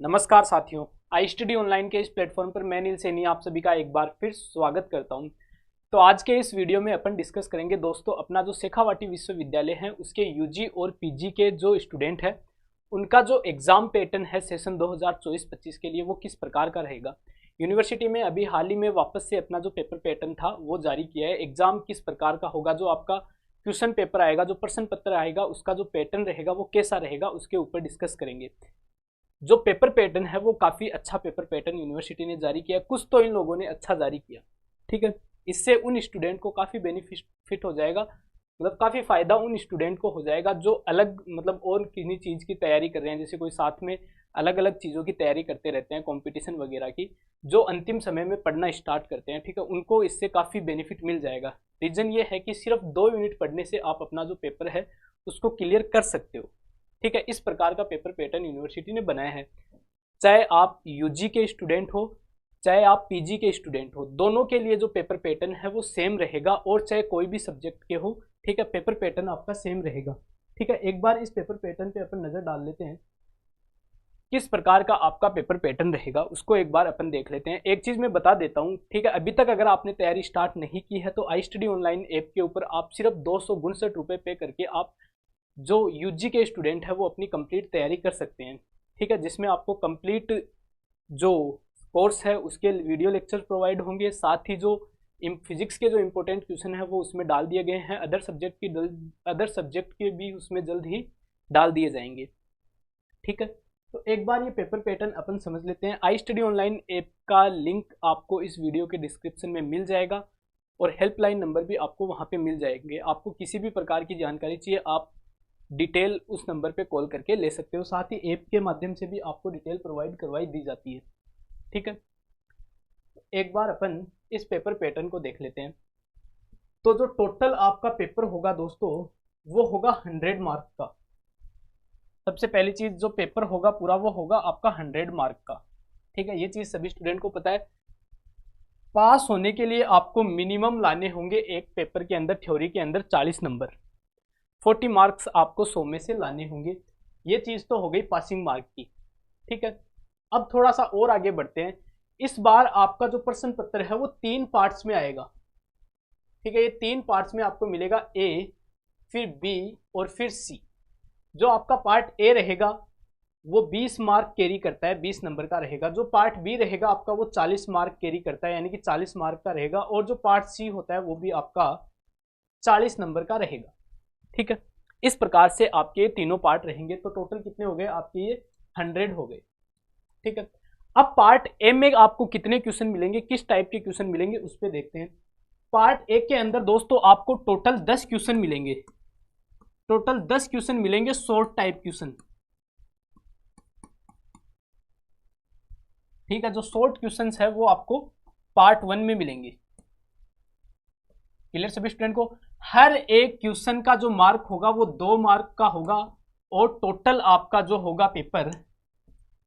नमस्कार साथियों, I study online के इस प्लेटफॉर्म पर मैं नील सैनी आप सभी का एक बार फिर स्वागत करता हूं। तो आज के इस वीडियो में अपन डिस्कस करेंगे दोस्तों अपना जो शेखावाटी विश्वविद्यालय है उसके यूजी और पीजी के जो स्टूडेंट हैं उनका जो एग्जाम पैटर्न है सेशन 2024-25 के लिए वो किस प्रकार का रहेगा। यूनिवर्सिटी में अभी हाल ही में वापस से अपना जो पेपर पैटर्न था वो जारी किया है। एग्जाम किस प्रकार का होगा, जो आपका क्वेश्चन पेपर आएगा, जो प्रश्न पत्र आएगा, उसका जो पैटर्न रहेगा वो कैसा रहेगा, उसके ऊपर डिस्कस करेंगे। जो पेपर पैटर्न है वो काफ़ी अच्छा पेपर पैटर्न यूनिवर्सिटी ने जारी किया, कुछ तो इन लोगों ने अच्छा जारी किया, ठीक है। इससे उन स्टूडेंट को काफ़ी बेनिफिट हो जाएगा, मतलब काफ़ी फ़ायदा उन स्टूडेंट को हो जाएगा जो अलग मतलब और किसी चीज़ की तैयारी कर रहे हैं, जैसे कोई साथ में अलग अलग चीज़ों की तैयारी करते रहते हैं, कंपटीशन वगैरह की, जो अंतिम समय में पढ़ना स्टार्ट करते हैं, ठीक है, उनको इससे काफ़ी बेनिफिट मिल जाएगा। रीज़न ये है कि सिर्फ 2 यूनिट पढ़ने से आप अपना जो पेपर है उसको क्लियर कर सकते हो, ठीक है। इस प्रकार का पेपर पैटर्न यूनिवर्सिटी ने बनाया है। चाहे आप यूजी के स्टूडेंट हो चाहे आप पीजी के स्टूडेंट हो, दोनों के लिए जो पेपर पैटर्न है वो सेम रहेगा, और चाहे कोई भी सब्जेक्ट के हो, ठीक है, पेपर पैटर्न आपका सेम रहेगा, ठीक है। एक बार इस पेपर पैटर्न पे अपन नज़र डाल लेते हैं, किस प्रकार का आपका पेपर पैटर्न रहेगा उसको एक बार अपन देख लेते हैं। एक चीज़ मैं बता देता हूँ, ठीक है, अभी तक अगर आपने तैयारी स्टार्ट नहीं की है तो आई स्टडी ऑनलाइन ऐप के ऊपर आप सिर्फ 269 रुपये पे करके आप जो यूजी के स्टूडेंट है वो अपनी कंप्लीट तैयारी कर सकते हैं, ठीक है, जिसमें आपको कंप्लीट जो कोर्स है उसके वीडियो लेक्चर प्रोवाइड होंगे, साथ ही जो फिजिक्स के जो इंपॉर्टेंट क्वेश्चन है वो उसमें डाल दिए गए हैं, अदर सब्जेक्ट के भी उसमें जल्द ही डाल दिए जाएंगे, ठीक है। तो एक बार ये पेपर पैटर्न अपन समझ लेते हैं। आई स्टडी ऑनलाइन ऐप का लिंक आपको इस वीडियो के डिस्क्रिप्शन में मिल जाएगा, और हेल्पलाइन नंबर भी आपको वहाँ पे मिल जाएंगे। आपको किसी भी प्रकार की जानकारी चाहिए आप डिटेल उस नंबर पे कॉल करके ले सकते हो, साथ ही ऐप के माध्यम से भी आपको डिटेल प्रोवाइड करवाई दी जाती है, ठीक है। एक बार अपन इस पेपर पैटर्न को देख लेते हैं। तो जो टोटल आपका पेपर होगा दोस्तों वो होगा 100 मार्क का। सबसे पहली चीज, जो पेपर होगा पूरा वो होगा आपका 100 मार्क का, ठीक है। ये चीज सभी स्टूडेंट को पता है। पास होने के लिए आपको मिनिमम लाने होंगे एक पेपर के अंदर, थ्योरी के अंदर 40 नंबर, 40 मार्क्स आपको 100 में से लाने होंगे। ये चीज़ तो हो गई पासिंग मार्क की, ठीक है। अब थोड़ा सा और आगे बढ़ते हैं। इस बार आपका जो प्रश्न पत्र है वो 3 पार्ट्स में आएगा, ठीक है। ये 3 पार्ट्स में आपको मिलेगा, ए, फिर बी और फिर सी। जो आपका पार्ट ए रहेगा वो 20 मार्क कैरी करता है, 20 नंबर का रहेगा। जो पार्ट बी रहेगा आपका वो 40 मार्क कैरी करता है, यानी कि 40 मार्क का रहेगा। और जो पार्ट सी होता है वो भी आपका 40 नंबर का रहेगा, ठीक है। इस प्रकार से आपके तीनों पार्ट रहेंगे। तो टोटल कितने हो गए आपके, ये 100 हो गए, ठीक है। अब पार्ट ए में आपको कितने क्वेश्चन मिलेंगे, किस टाइप के क्वेश्चन मिलेंगे उस पर देखते हैं। पार्ट ए के अंदर दोस्तों आपको टोटल 10 क्वेश्चन मिलेंगे, टोटल 10 क्वेश्चन मिलेंगे, शॉर्ट टाइप क्वेश्चन, ठीक है। जो शॉर्ट क्वेश्चन है वो आपको पार्ट 1 में मिलेंगे। क्लियर सभी स्टूडेंट को? हर एक क्वेश्चन का जो मार्क होगा वो 2 मार्क का होगा, और टोटल आपका जो होगा पेपर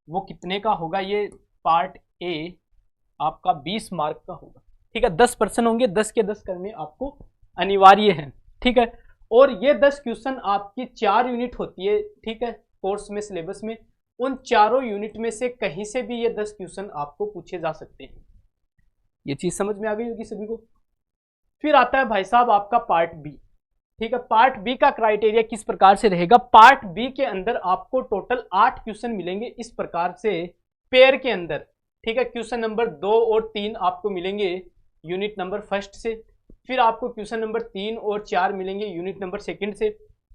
वो कितने का होगा, ये पार्ट ए आपका 20 मार्क का होगा, ठीक है। 10 पर्सन होंगे, 10 के 10 करने आपको अनिवार्य है, ठीक है। और ये 10 क्वेश्चन आपकी 4 यूनिट होती है, ठीक है, कोर्स में, सिलेबस में। उन चारों यूनिट में से कहीं से भी ये 10 क्वेश्चन आपको पूछे जा सकते हैं। ये चीज समझ में आ गई होगी सभी को। फिर आता है भाई साहब आपका पार्ट बी, ठीक है। पार्ट बी का क्राइटेरिया किस प्रकार से रहेगा, पार्ट बी के अंदर आपको टोटल 8 क्वेश्चन मिलेंगे इस प्रकार से पेयर के अंदर, ठीक है। क्वेश्चन नंबर 2 और 3 आपको मिलेंगे यूनिट नंबर फर्स्ट से, फिर आपको क्वेश्चन नंबर 3 और 4 मिलेंगे यूनिट नंबर सेकंड से,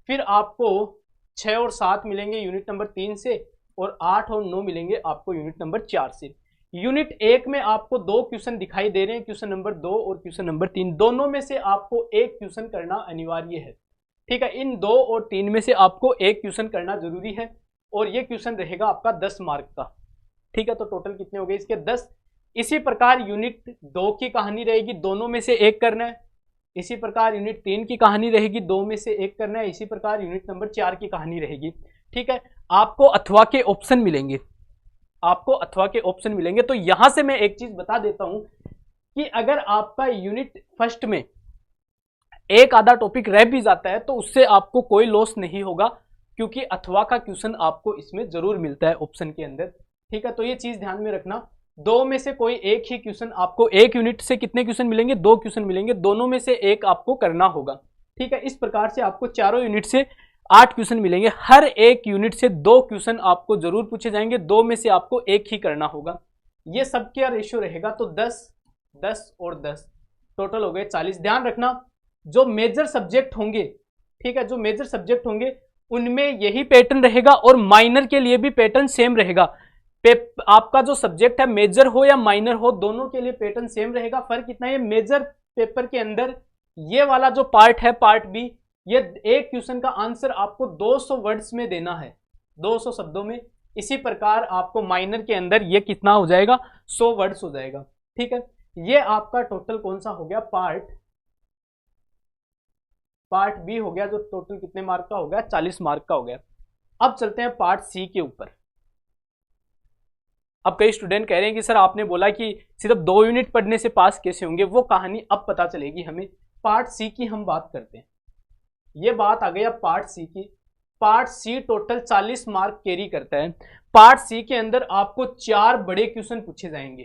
फिर आपको 6 और 7 मिलेंगे यूनिट नंबर 3 से, और 8 और 9 मिलेंगे आपको यूनिट नंबर 4 से। यूनिट 1 में आपको 2 क्वेश्चन दिखाई दे रहे हैं, क्वेश्चन नंबर 2 और क्वेश्चन नंबर 3, दोनों में से आपको एक क्वेश्चन करना अनिवार्य है, ठीक है। इन 2 और 3 में से आपको एक क्वेश्चन करना जरूरी है, और ये क्वेश्चन रहेगा आपका 10 मार्क का, ठीक है। तो टोटल कितने हो गए इसके, 10। इसी प्रकार यूनिट 2 की कहानी रहेगी, दोनों में से एक करना है। इसी प्रकार यूनिट 3 की कहानी रहेगी, 2 में से एक करना है। इसी प्रकार यूनिट नंबर 4 की कहानी रहेगी, ठीक है। आपको अथवा के ऑप्शन मिलेंगे, आपको अथवा के ऑप्शन मिलेंगे। तो यहां से मैं एक चीज बता देता हूं कि अगर आपका यूनिट फर्स्ट में एक आधा टॉपिक रह भी जाता है तो उससे आपको कोई लॉस नहीं होगा, क्योंकि अथवा का क्वेश्चन आपको इसमें जरूर मिलता है ऑप्शन के अंदर, ठीक है, तो ये चीज ध्यान में रखना, दो में से कोई एक ही क्वेश्चन आपको, एक यूनिट से कितने क्वेश्चन मिलेंगे, दो क्वेश्चन मिलेंगे, दोनों में से एक आपको करना होगा। ठीक है, इस प्रकार से आपको चारों यूनिट से 8 क्वेश्चन मिलेंगे, हर एक यूनिट से 2 क्वेश्चन आपको जरूर पूछे जाएंगे, दो में से आपको एक ही करना होगा। ये सब क्या रेशियो रहेगा, तो 10 10 और 10 टोटल हो गए 40। ध्यान रखना जो मेजर सब्जेक्ट होंगे, ठीक है, जो मेजर सब्जेक्ट होंगे उनमें यही पैटर्न रहेगा और माइनर के लिए भी पैटर्न सेम रहेगा। आपका जो सब्जेक्ट है मेजर हो या माइनर हो, दोनों के लिए पैटर्न सेम रहेगा। फर्क इतना है, मेजर पेपर के अंदर ये वाला जो पार्ट है, पार्ट बी, ये एक क्वेश्चन का आंसर आपको 200 वर्ड्स में देना है, 200 शब्दों में। इसी प्रकार आपको माइनर के अंदर ये कितना हो जाएगा, 100 वर्ड्स हो जाएगा। ठीक है, ये आपका टोटल कौन सा हो गया, पार्ट बी हो गया, जो टोटल कितने मार्क का हो गया, 40 मार्क का हो गया। अब चलते हैं पार्ट सी के ऊपर। अब कई स्टूडेंट कह रहे हैं कि सर आपने बोला कि सिर्फ 2 यूनिट पढ़ने से पास कैसे होंगे, वो कहानी अब पता चलेगी हमें। पार्ट सी की हम बात करते हैं, ये बात आ गई अब पार्ट सी की। Part C total 40 mark carry करता है। पार्ट सी के अंदर आपको 4 बड़े क्वेश्चन पूछे जाएंगे।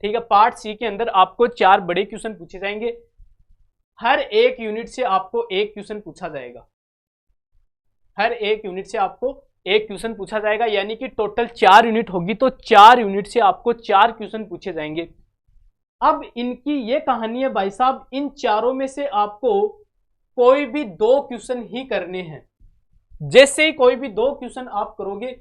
ठीक है, पार्ट सी के अंदर आपको 4 बड़े क्वेश्चन पूछे जाएंगे, हर एक यूनिट से आपको एक क्वेश्चन पूछा जाएगा, हर एक यूनिट से आपको एक क्वेश्चन पूछा जाएगा, यानी कि टोटल 4 यूनिट होगी तो 4 यूनिट से आपको 4 क्वेश्चन पूछे जाएंगे। अब इनकी ये कहानी है भाई साहब, इन चारों में से आपको कोई भी 2 क्वेश्चन ही करने हैं। जैसे ही कोई भी 2 क्वेश्चन आप करोगे,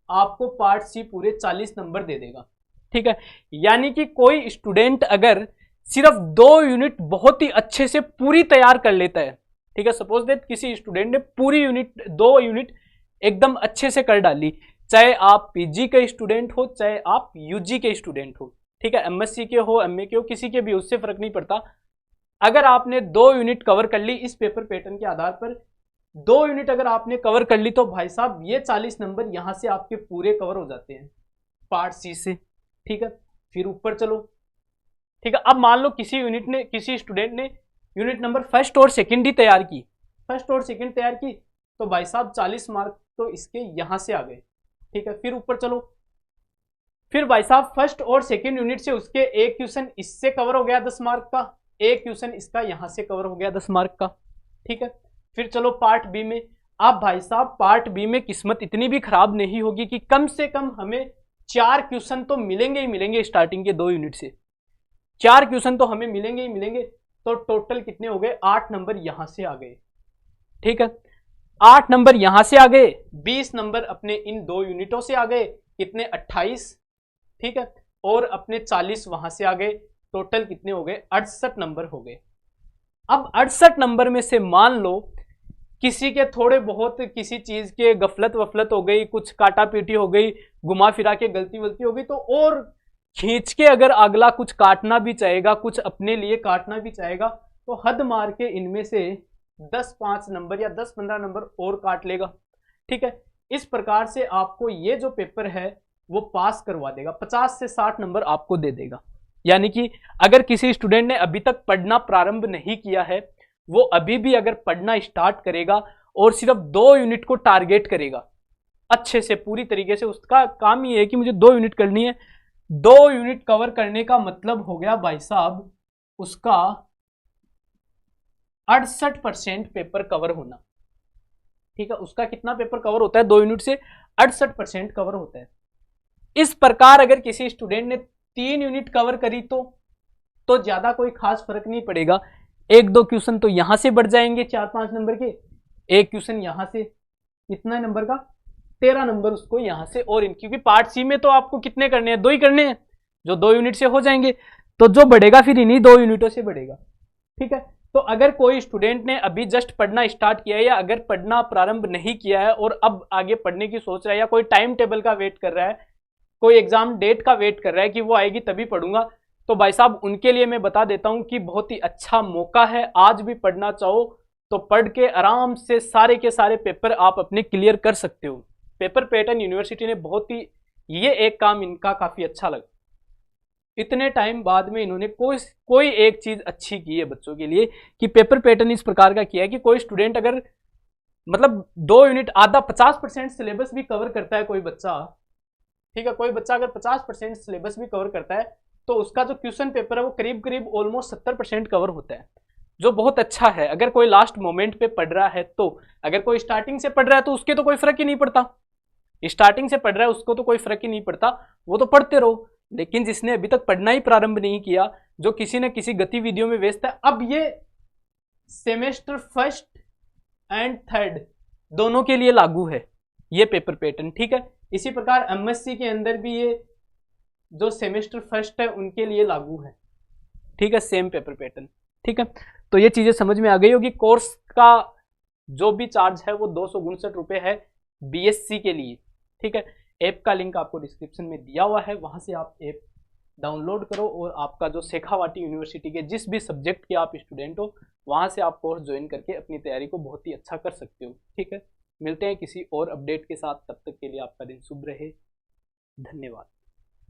आपको पार्ट सी पूरे 40 नंबर दे देगा। ठीक है, यानी कि कोई स्टूडेंट अगर सिर्फ 2 यूनिट बहुत ही अच्छे से पूरी तैयार कर लेता है, ठीक है, सपोज दैट किसी स्टूडेंट ने पूरी यूनिट 2 यूनिट एकदम अच्छे से कर डाली, चाहे आप पीजी के स्टूडेंट हो, चाहे आप यूजी के स्टूडेंट हो, ठीक है, एमएससी के हो, एमए के हो, किसी के भी, उससे फर्क नहीं पड़ता। अगर आपने 2 यूनिट कवर कर ली इस पेपर पैटर्न के आधार पर, 2 यूनिट अगर आपने कवर कर ली, तो भाई साहब ये 40 नंबर यहां से आपके पूरे कवर हो जाते हैं पार्ट सी से। ठीक है, फिर ऊपर चलो। ठीक है, अब मान लो किसी स्टूडेंट ने यूनिट नंबर फर्स्ट और सेकंड ही तैयार की, फर्स्ट और सेकंड तैयार की, तो भाई साहब 40 मार्क तो इसके यहां से आ गए। ठीक है, फिर ऊपर चलो, फिर भाई साहब फर्स्ट और सेकंड यूनिट से उसके एक क्वेश्चन इससे कवर हो गया 10 मार्क का, एक क्वेश्चन इसका यहां से कवर हो गया 10 मार्क का। ठीक है, फिर चलो पार्ट बी में। अब भाई साहब पार्ट बी में किस्मत इतनी भी खराब नहीं होगी कि कम से कम हमें 4 क्वेश्चन तो मिलेंगे ही मिलेंगे, स्टार्टिंग के 2 यूनिट से 4 क्वेश्चन तो हमें मिलेंगे ही मिलेंगे। तो टोटल कितने हो गए, 8 नंबर यहां से आ गए। ठीक है, 8 नंबर यहां से आ गए, 20 नंबर अपने इन 2 यूनिटों से आ गए, कितने, 28। ठीक है, और अपने 40 वहां से आ गए, टोटल कितने हो गए, 68 नंबर हो गए। अब 68 नंबर में से मान लो किसी के थोड़े बहुत किसी चीज के गफलत वफलत हो गई, कुछ काटा पीटी हो गई, घुमा फिरा के गलती वलती हो गई, तो और खींच के अगर अगला कुछ काटना भी चाहेगा, कुछ अपने लिए काटना भी चाहेगा, तो हद मार के इनमें से 10-5 नंबर या 10-15 नंबर और काट लेगा। ठीक है, इस प्रकार से आपको ये जो पेपर है वो पास करवा देगा, 50 से 60 नंबर आपको दे देगा। यानी कि अगर किसी स्टूडेंट ने अभी तक पढ़ना प्रारंभ नहीं किया है, वो अभी भी अगर पढ़ना स्टार्ट करेगा और सिर्फ 2 यूनिट को टारगेट करेगा अच्छे से पूरी तरीके से, उसका काम ही है कि मुझे 2 यूनिट करनी है। 2 यूनिट कवर करने का मतलब हो गया भाई साहब उसका 68% पेपर कवर होना। ठीक है, उसका कितना पेपर कवर होता है, 2 यूनिट से 68% कवर होता है। इस प्रकार अगर किसी स्टूडेंट ने 3 यूनिट कवर करी तो ज्यादा कोई खास फर्क नहीं पड़ेगा, 1-2 क्वेश्चन तो यहां से बढ़ जाएंगे 4-5 नंबर के, एक क्वेश्चन यहां से, कितना नंबर का, 13 नंबर उसको यहां से। और क्योंकि पार्ट सी में तो आपको कितने करने हैं, 2 ही करने हैं, जो 2 यूनिट से हो जाएंगे, तो जो बढ़ेगा फिर इन्हीं 2 यूनिटों से बढ़ेगा। ठीक है, तो अगर कोई स्टूडेंट ने अभी जस्ट पढ़ना स्टार्ट किया है या अगर पढ़ना प्रारंभ नहीं किया है और अब आगे पढ़ने की सोच रहा है, या कोई टाइम टेबल का वेट कर रहा है, कोई एग्जाम डेट का वेट कर रहा है कि वो आएगी तभी पढ़ूंगा, तो भाई साहब उनके लिए मैं बता देता हूं कि बहुत ही अच्छा मौका है। आज भी पढ़ना चाहो तो पढ़ के आराम से सारे के सारे पेपर आप अपने क्लियर कर सकते हो। पेपर पैटर्न यूनिवर्सिटी ने बहुत ही, ये एक काम इनका काफी अच्छा लगा, इतने टाइम बाद में इन्होंने कोई एक चीज अच्छी की है बच्चों के लिए कि पेपर पैटर्न इस प्रकार का किया है कि कोई स्टूडेंट अगर मतलब 2 यूनिट आधा 50% सिलेबस भी कवर करता है कोई बच्चा, ठीक है, कोई बच्चा अगर 50% सिलेबस भी कवर करता है तो उसका जो क्वेश्चन पेपर है वो करीब करीब ऑलमोस्ट 70% कवर होता है, जो बहुत अच्छा है। अगर कोई लास्ट मोमेंट पे पढ़ रहा है तो, अगर कोई स्टार्टिंग से पढ़ रहा है तो उसके तो कोई फर्क ही नहीं पड़ता, स्टार्टिंग से पढ़ रहा है उसको तो कोई फर्क ही नहीं पड़ता, वो तो पढ़ते रहो। लेकिन जिसने अभी तक पढ़ना ही प्रारंभ नहीं किया, जो किसी न किसी गतिविधियों में व्यस्त है, अब ये सेमेस्टर फर्स्ट एंड थर्ड दोनों के लिए लागू है ये पेपर पैटर्न, ठीक है। इसी प्रकार एमएससी के अंदर भी ये जो सेमेस्टर फर्स्ट है उनके लिए लागू है, ठीक है, सेम पेपर पैटर्न, ठीक है। तो ये चीजें समझ में आ गई होगी। कोर्स का जो भी चार्ज है वो 269 रुपये है बीएससी के लिए, ठीक है। ऐप का लिंक आपको डिस्क्रिप्शन में दिया हुआ है, वहां से आप ऐप डाउनलोड करो और आपका जो शेखावाटी यूनिवर्सिटी के जिस भी सब्जेक्ट के आप स्टूडेंट हो वहां से आप कोर्स ज्वाइन करके अपनी तैयारी को बहुत ही अच्छा कर सकते हो, ठीक है। मिलते हैं किसी और अपडेट के साथ, तब तक के लिए आपका दिन शुभ रहे, धन्यवाद।